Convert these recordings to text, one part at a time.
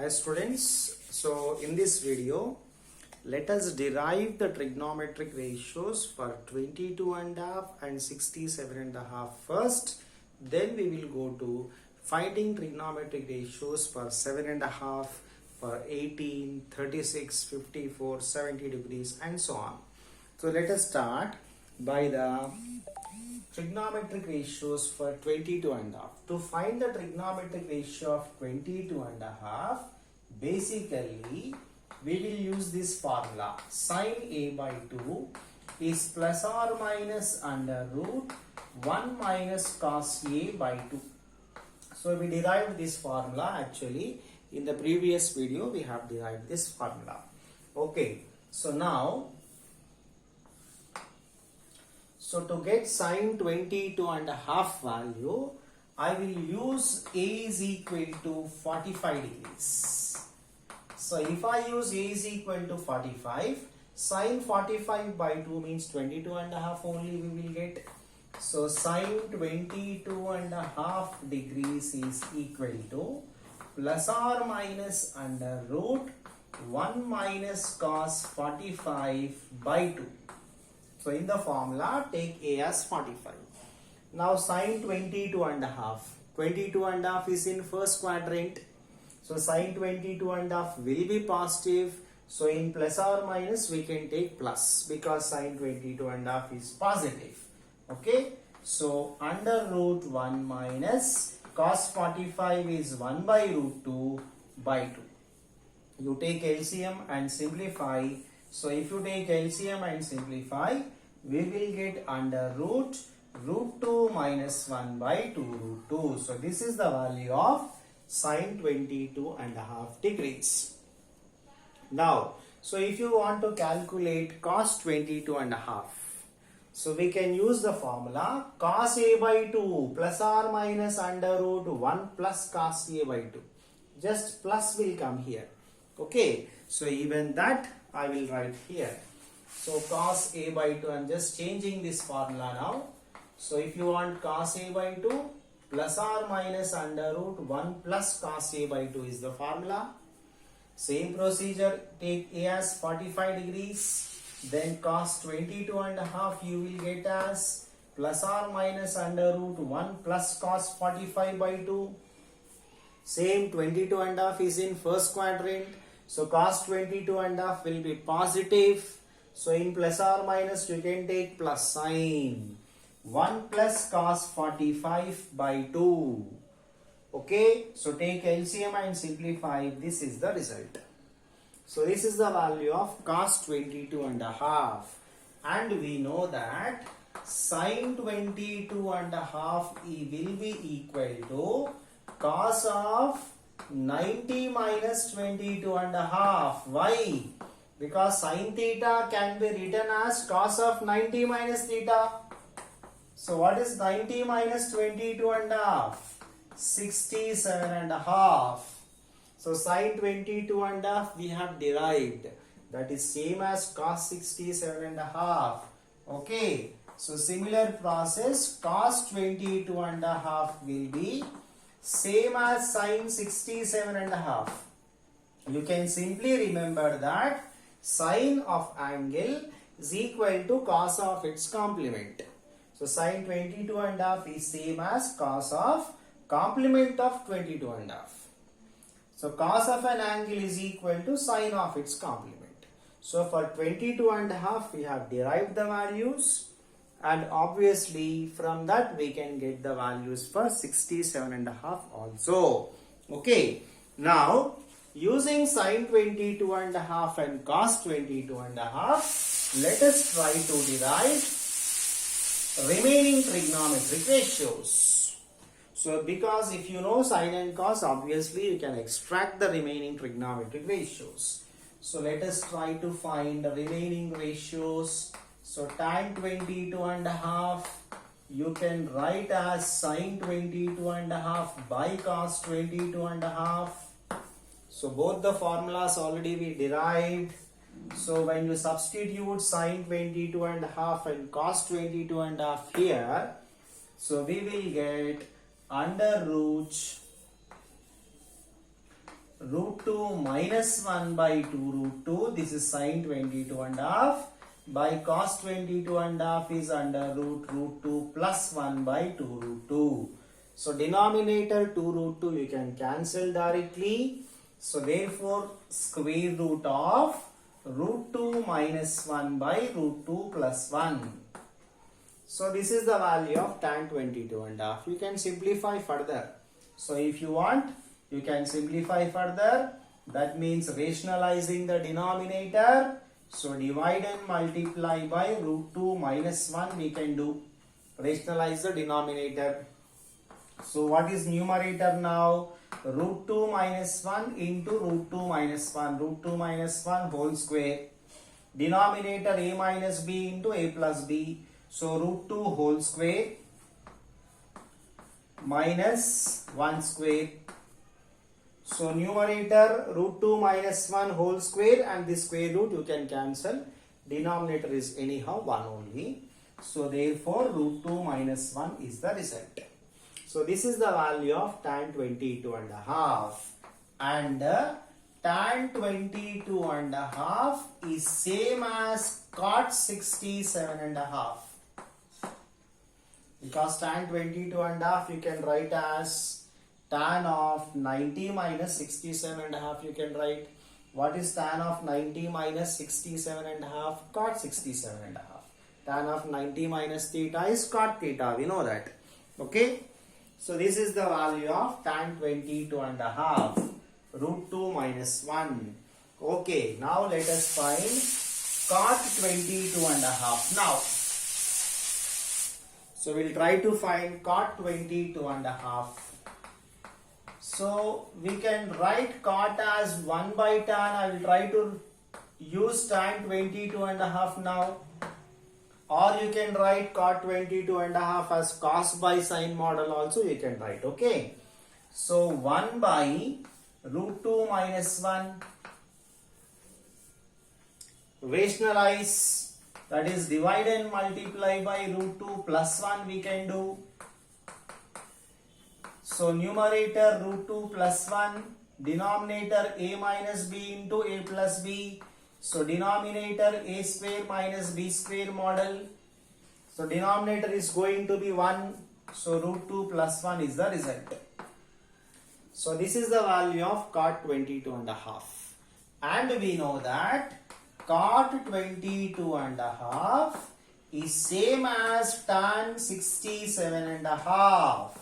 Hi students, so in this video let us derive the trigonometric ratios for 22.5 and 67.5 first. Then we will go to finding trigonometric ratios for 7.5, for 18, 36, 54, 70 degrees and so on. So let us start by the trigonometric ratios for 22.5. To find the trigonometric ratio of 22.5, basically we will use this formula. Sin A by 2 is plus or minus under root 1 minus cos A by 2. So we derived this formula actually in the previous video. We have derived this formula. Okay, so now to get sin 22.5 value, I will use A is equal to 45 degrees. So if I use A is equal to 45, sin 45 by 2 means 22.5 only we will get. So sin 22.5 degrees is equal to plus or minus under root 1 minus cos 45 by 2. So in the formula, take A as 45. Now sin 22.5. 22.5 is in first quadrant. So sin 22.5 will be positive. So in plus or minus we can take plus because sin 22.5 is positive. Okay. So under root 1 minus cos 45 is 1 by root 2 by 2. You take LCM and simplify. So if you take LCM and simplify, we will get under root 2 minus 1 by 2 root 2. So this is the value of sin 22.5 degrees. Now, so if you want to calculate cos 22.5, so we can use the formula cos A by 2 plus or minus under root 1 plus cos A by 2. Just plus will come here. Okay, so even that I will write here. So cos A by 2, I am just changing this formula now. So if you want cos A by 2, plus or minus under root 1 plus cos A by 2 is the formula. Same procedure, take A as 45 degrees. Then cos 22.5 you will get as plus or minus under root 1 plus cos 45 by 2. Same 22.5 is in first quadrant. So cos 22.5 will be positive. So in plus or minus you can take plus sign. 1 plus cos 45 by 2. Okay. So take LCM and simplify. This is the result. So this is the value of cos 22.5. And we know that sin 22.5 will be equal to cos of 90 minus 22.5. Why? Because sin theta can be written as cos of 90 minus theta. So what is 90 minus 22.5? 67.5. So sin 22.5 we have derived. That is same as cos 67.5. Okay. So similar process, cos 22.5 will be same as sin 67.5. You can simply remember that sine of angle is equal to cos of its complement. So sin 22.5 is same as cos of complement of 22.5. So cos of an angle is equal to sine of its complement. So for 22.5 we have derived the values, and obviously from that we can get the values for 67.5 also. Okay. Now using sin 22.5 and cos 22.5, let us try to derive remaining trigonometric ratios. So because if you know sin and cos, obviously you can extract the remaining trigonometric ratios. So let us try to find the remaining ratios. So tan 22.5 you can write as sin 22.5 by cos 22.5. So both the formulas already we derived. So when you substitute sin 22.5 and cos 22.5 here, so we will get under root root 2 minus 1 by 2 root 2. This is sine 22 and a half. By cos 22 and a half is under root 2 plus 1 by 2 root 2. So denominator 2 root 2 you can cancel directly. So therefore square root of root 2 minus 1 by root 2 plus 1. So this is the value of tan 22 and a half. You can simplify further. So if you want, you can simplify further. That means rationalizing the denominator. So divide and multiply by root 2 minus 1 we can do. Rationalize the denominator. So what is numerator now? Root 2 minus 1 into root 2 minus 1. Root 2 minus 1 whole square. Denominator a minus b into a plus b. So root 2 whole square minus 1 square. So numerator root 2 minus 1 whole square and the square root you can cancel. Denominator is anyhow 1 only. So therefore root 2 minus 1 is the result. So this is the value of tan 22 and a half. And tan 22 and a half is same as cot 67 and a half. Because tan 22 and a half you can write as tan of 90 minus 67 and a half you can write. What is tan of 90 minus 67 and a half? Cot 67 and a half. Tan of 90 minus theta is cot theta. We know that. Okay. So this is the value of tan 22 and a half. Root 2 minus 1. Okay. Now let us find cot 22 and a half. Now. So we'll try to find cot 22 and a half. So we can write cot as 1 by tan. I will try to use tan 22 and a half now. Or you can write cot 22 and a half as cos by sine model also you can write. Okay. So 1 by root 2 minus 1. Rationalize. That is divide and multiply by root 2 plus 1 we can do. So numerator root 2 plus 1. Denominator a minus b into a plus b. So denominator a square minus b square model. So denominator is going to be 1. So root 2 plus 1 is the result. So this is the value of cot 22 and a half. And we know that cot 22 and a half is same as tan 67 and a half.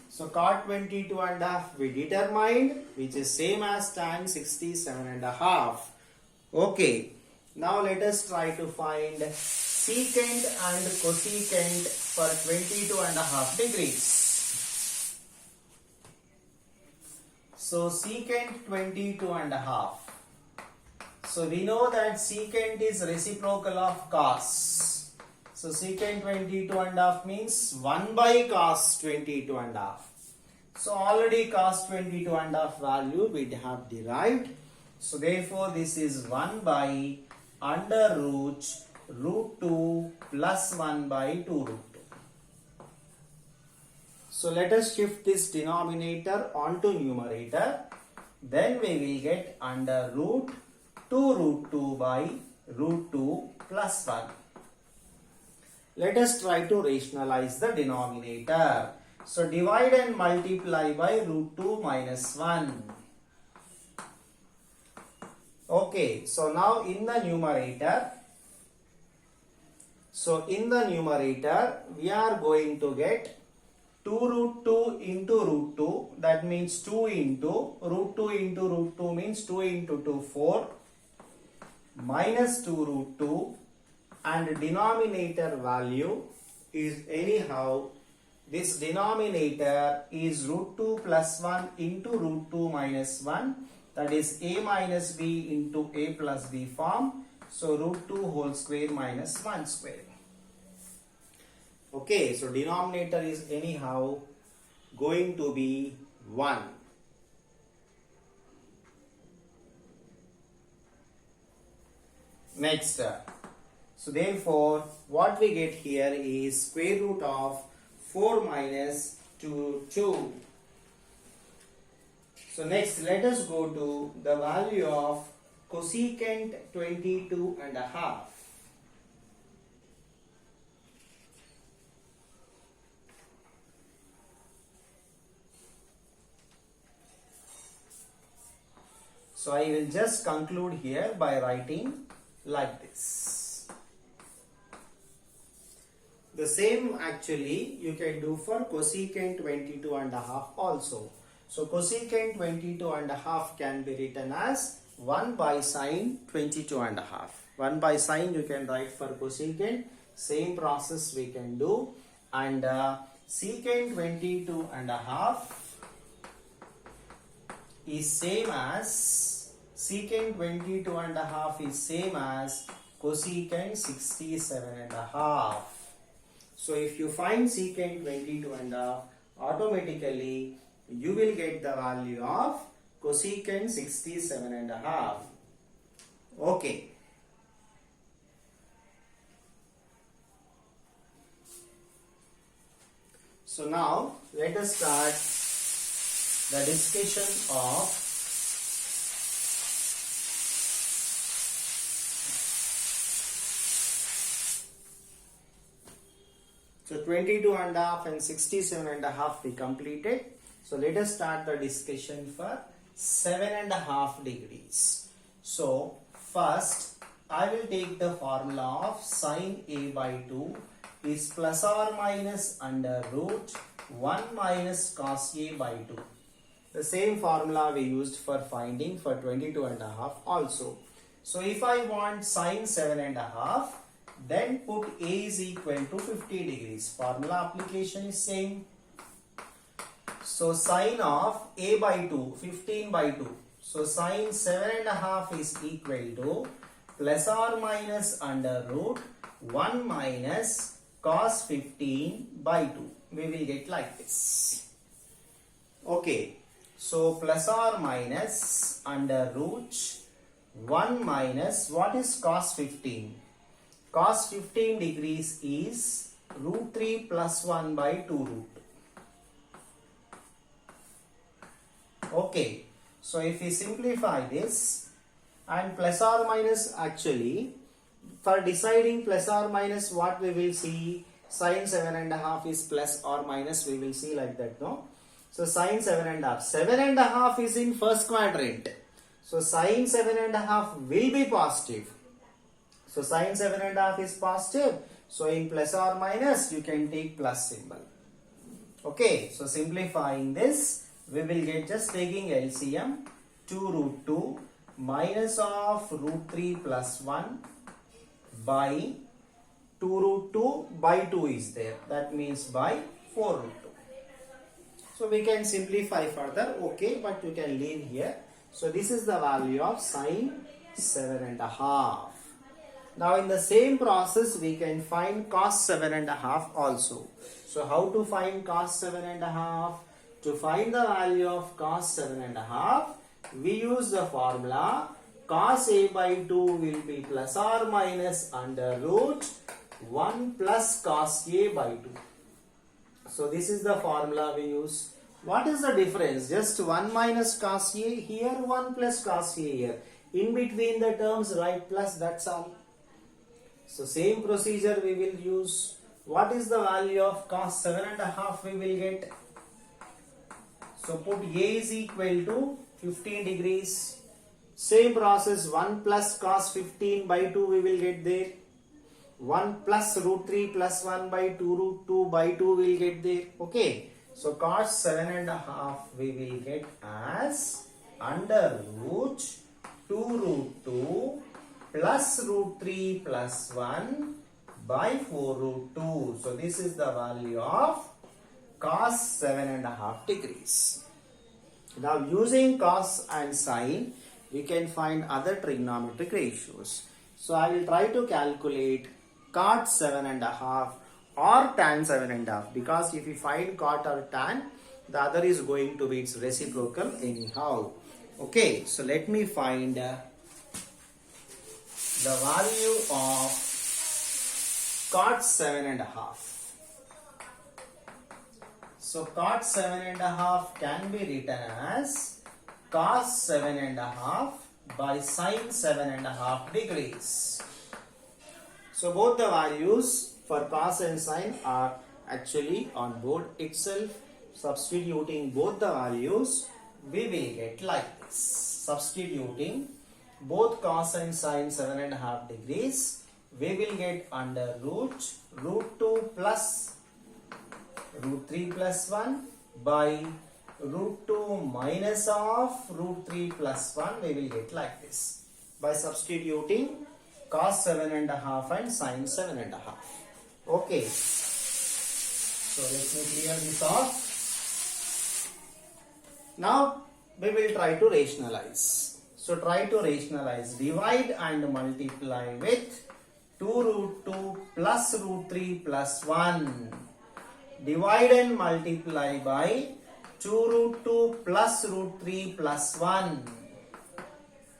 So cot 22 and a half we determined, which is same as tan 67 and a half. Okay. Now let us try to find secant and cosecant for 22 and a half degrees. So secant 22 and a half. So we know that secant is reciprocal of cos. So secant 22 and a half means 1 by cos 22 and a half. So already cos 22 and a half value we have derived. So therefore this is 1 by under root 2 plus 1 by 2 root 2. So let us shift this denominator onto numerator. Then we will get under root 2 root 2 by root 2 plus 1. Let us try to rationalize the denominator. So divide and multiply by root 2 minus 1. Okay, so now in the numerator, we are going to get 2 root 2 into root 2. That means 2 into root 2 into root 2 means 2 into 2, 4 minus 2 root 2, and denominator value is anyhow, this denominator is root 2 plus 1 into root 2 minus 1, that is a minus b into a plus b form. So root 2 whole square minus 1 square. Okay, so denominator is anyhow going to be 1. Next, so therefore what we get here is square root of 4 minus 2. So next, let us go to the value of cosecant 22 and a half. So I will just conclude here by writing like this. The same actually you can do for cosecant 22 and a half also. So cosecant 22 and a half can be written as 1 by sine 22 and a half. 1 by sine you can write for cosecant. Same process we can do. And secant 22 and a half is same as secant 22 and a half is same as cosecant 67 and a half. So if you find secant 22 and a half, automatically you will get the value of cosecant 67 and a half. Okay. So now let us start the discussion of so 22 and a half and 67 and a half we completed. So let us start the discussion for 7.5 degrees. So first I will take the formula of sine A by 2 is plus or minus under root 1 minus cos A by 2. The same formula we used for finding for 22 and a half also. So if I want sine 7.5, then put A is equal to 50 degrees. Formula application is same. So sine of A by 2, 15 by 2. So sine 7.5 is equal to plus or minus under root 1 minus cos 15 by 2. We will get like this. Okay. So plus or minus under root 1 minus, what is cos 15? Cos 15 degrees is root 3 plus 1 by 2 root. Okay, so if we simplify this and plus or minus, actually for deciding plus or minus, what we will see, sine 7.5 is plus or minus, we will see like that, no? So sine 7.5, 7.5 is in first quadrant, so sine 7.5 will be positive. So sine 7.5 is positive, so in plus or minus you can take plus symbol. Okay, so simplifying this, we will get, just taking LCM, 2 root 2 minus of root 3 plus 1 by 2 root 2 by 2 is there. That means by 4 root 2. So we can simplify further, okay, but you can leave here. So this is the value of sine 7.5. Now in the same process we can find cos 7.5 also. So how to find cos 7.5? To find the value of cos 7.5, we use the formula cos A by 2 will be plus or minus under root 1 plus cos A by 2. So this is the formula we use. What is the difference? Just 1 minus cos A here, 1 plus cos A here. In between the terms write plus, that's all. So same procedure we will use. What is the value of cos 7.5 we will get? So put A is equal to 15 degrees. Same process, 1 plus cos 15 by 2 we will get there. 1 plus root 3 plus 1 by 2 root 2 by 2 we will get there. Okay. So cos 7.5 we will get as under root 2 root 2 plus root 3 plus 1 by 4 root 2. So this is the value of cos 7.5 degrees. Now using cos and sine, we can find other trigonometric ratios. So I will try to calculate cot 7.5 or tan 7.5, because if you find cot or tan, the other is going to be its reciprocal anyhow. Okay, so let me find the value of cot 7.5. So cot 7.5 can be written as cos 7.5 by sin 7.5 degrees. So both the values for cos and sin are actually on board itself. Substituting both the values, we will get like this. Substituting both cos and sin 7.5 degrees, we will get under root 2 plus root 3 plus 1 by root 2 minus of root 3 plus 1, we will get like this by substituting cos 7.5 and sin 7.5. Okay, so let me clear this off. Now we will try to rationalize. So try to rationalize. Divide and multiply with 2 root 2 plus root 3 plus 1. Divide and multiply by 2 root 2 plus root 3 plus 1.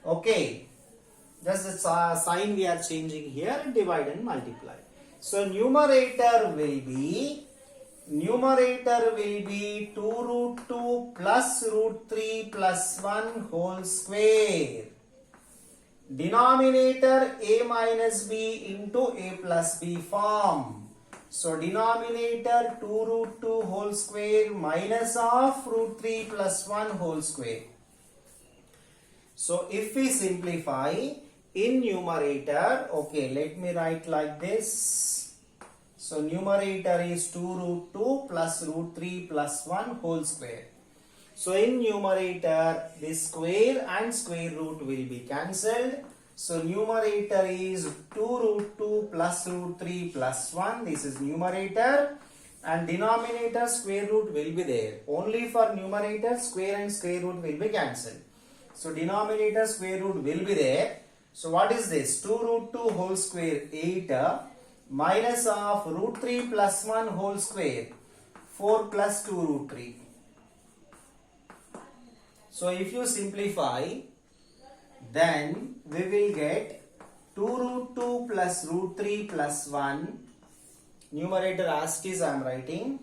Okay. That's the sign we are changing here. Divide and multiply. So numerator will be 2 root 2 plus root 3 plus 1 whole square. Denominator a minus b into a plus b form. So denominator 2 root 2 whole square minus of root 3 plus 1 whole square. So if we simplify in numerator, okay, let me write like this. So numerator is 2 root 2 plus root 3 plus 1 whole square. So in numerator, this square and square root will be cancelled. So numerator is 2 root 2 plus root 3 plus 1. This is numerator. And denominator square root will be there. Only for numerator, square and square root will be cancelled. So denominator square root will be there. So what is this? 2 root 2 whole square 8 minus of root 3 plus 1 whole square 4 plus 2 root 3. So if you simplify, then we will get 2 root 2 plus root 3 plus 1. Numerator as it is I am writing.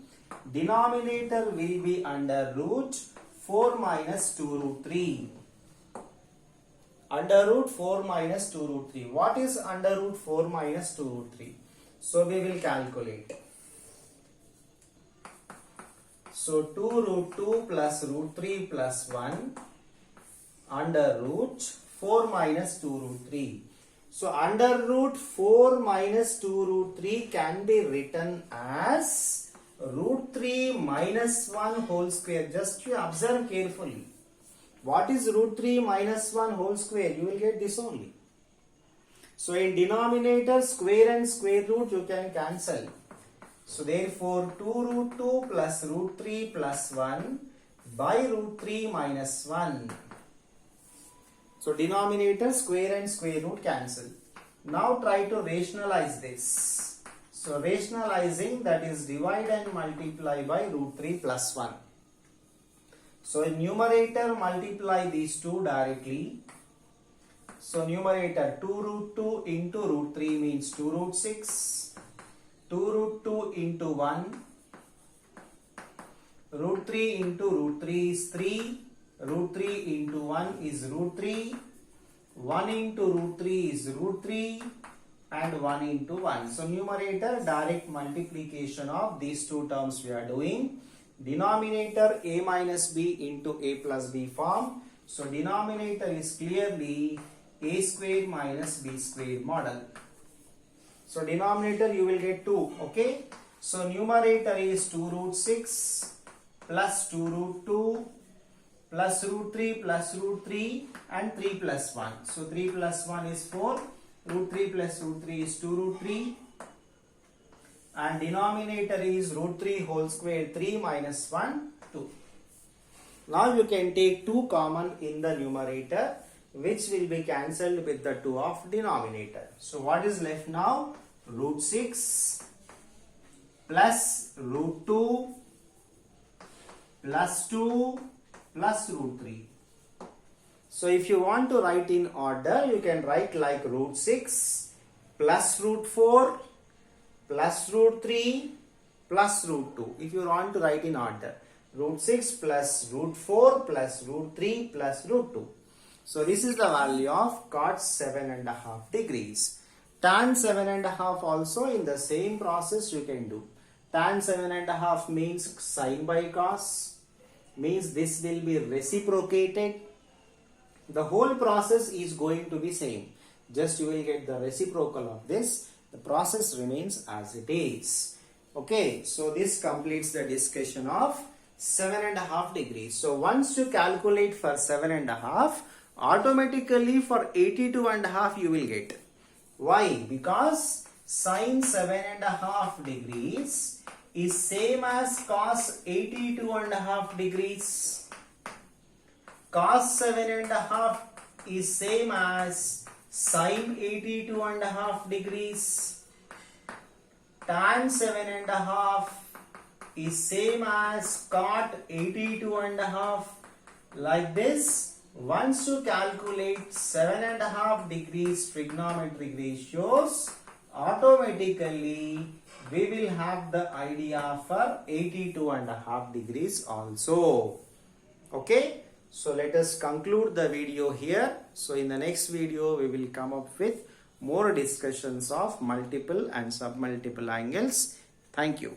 Denominator will be under root 4 minus 2 root 3. Under root 4 minus 2 root 3. What is under root 4 minus 2 root 3? So we will calculate. So 2 root 2 plus root 3 plus 1 under root 4 minus 2 root 3. So under root 4 minus 2 root 3 can be written as root 3 minus 1 whole square. Just you observe carefully. What is root 3 minus 1 whole square? You will get this only. So in denominator, square and square root you can cancel. So therefore 2 root 2 plus root 3 plus 1 by root 3 minus 1. So denominator, square and square root cancel. Now try to rationalize this. So rationalizing, that is divide and multiply by root 3 plus 1. So in numerator, multiply these two directly. So numerator 2 root 2 into root 3 means 2 root 6. 2 root 2 into 1. Root 3 into root 3 is 3. Root 3 into 1 is root 3. 1 into root 3 is root 3. And 1 into 1. So numerator, direct multiplication of these two terms we are doing. Denominator a minus b into a plus b form. So denominator is clearly a square minus b square model. So denominator you will get 2. Okay. So numerator is 2 root 6 plus 2 root 2 plus root 3 plus root 3 and 3 plus 1. So 3 plus 1 is 4. Root 3 plus root 3 is 2 root 3. And denominator is root 3 whole square 3 minus 1 2. Now you can take 2 common in the numerator, which will be cancelled with the 2 of denominator. So what is left now? Root 6 plus root 2 plus 2 plus root 3. So if you want to write in order, you can write like root 6 plus root 4 plus root 3 plus root 2. If you want to write in order. root 6 plus root 4 plus root 3 plus root 2. So this is the value of cot 7.5 degrees. Tan 7.5 also in the same process you can do. Tan 7.5 means sin by cos, means this will be reciprocated. The whole process is going to be same. Just you will get the reciprocal of this. The process remains as it is. Okay, so this completes the discussion of 7.5 degrees. So once you calculate for 7.5, automatically for 82.5 you will get. Why? Because sin 7.5 degrees is same as cos 82.5 degrees. Cos 7.5 is same as sin 82.5 degrees. Tan 7.5 is same as cot 82.5. Like this, once you calculate 7.5 degrees trigonometric ratios, automatically we will have the idea for 82.5 degrees also. Okay, so let us conclude the video here. So in the next video we will come up with more discussions of multiple and submultiple angles. Thank you.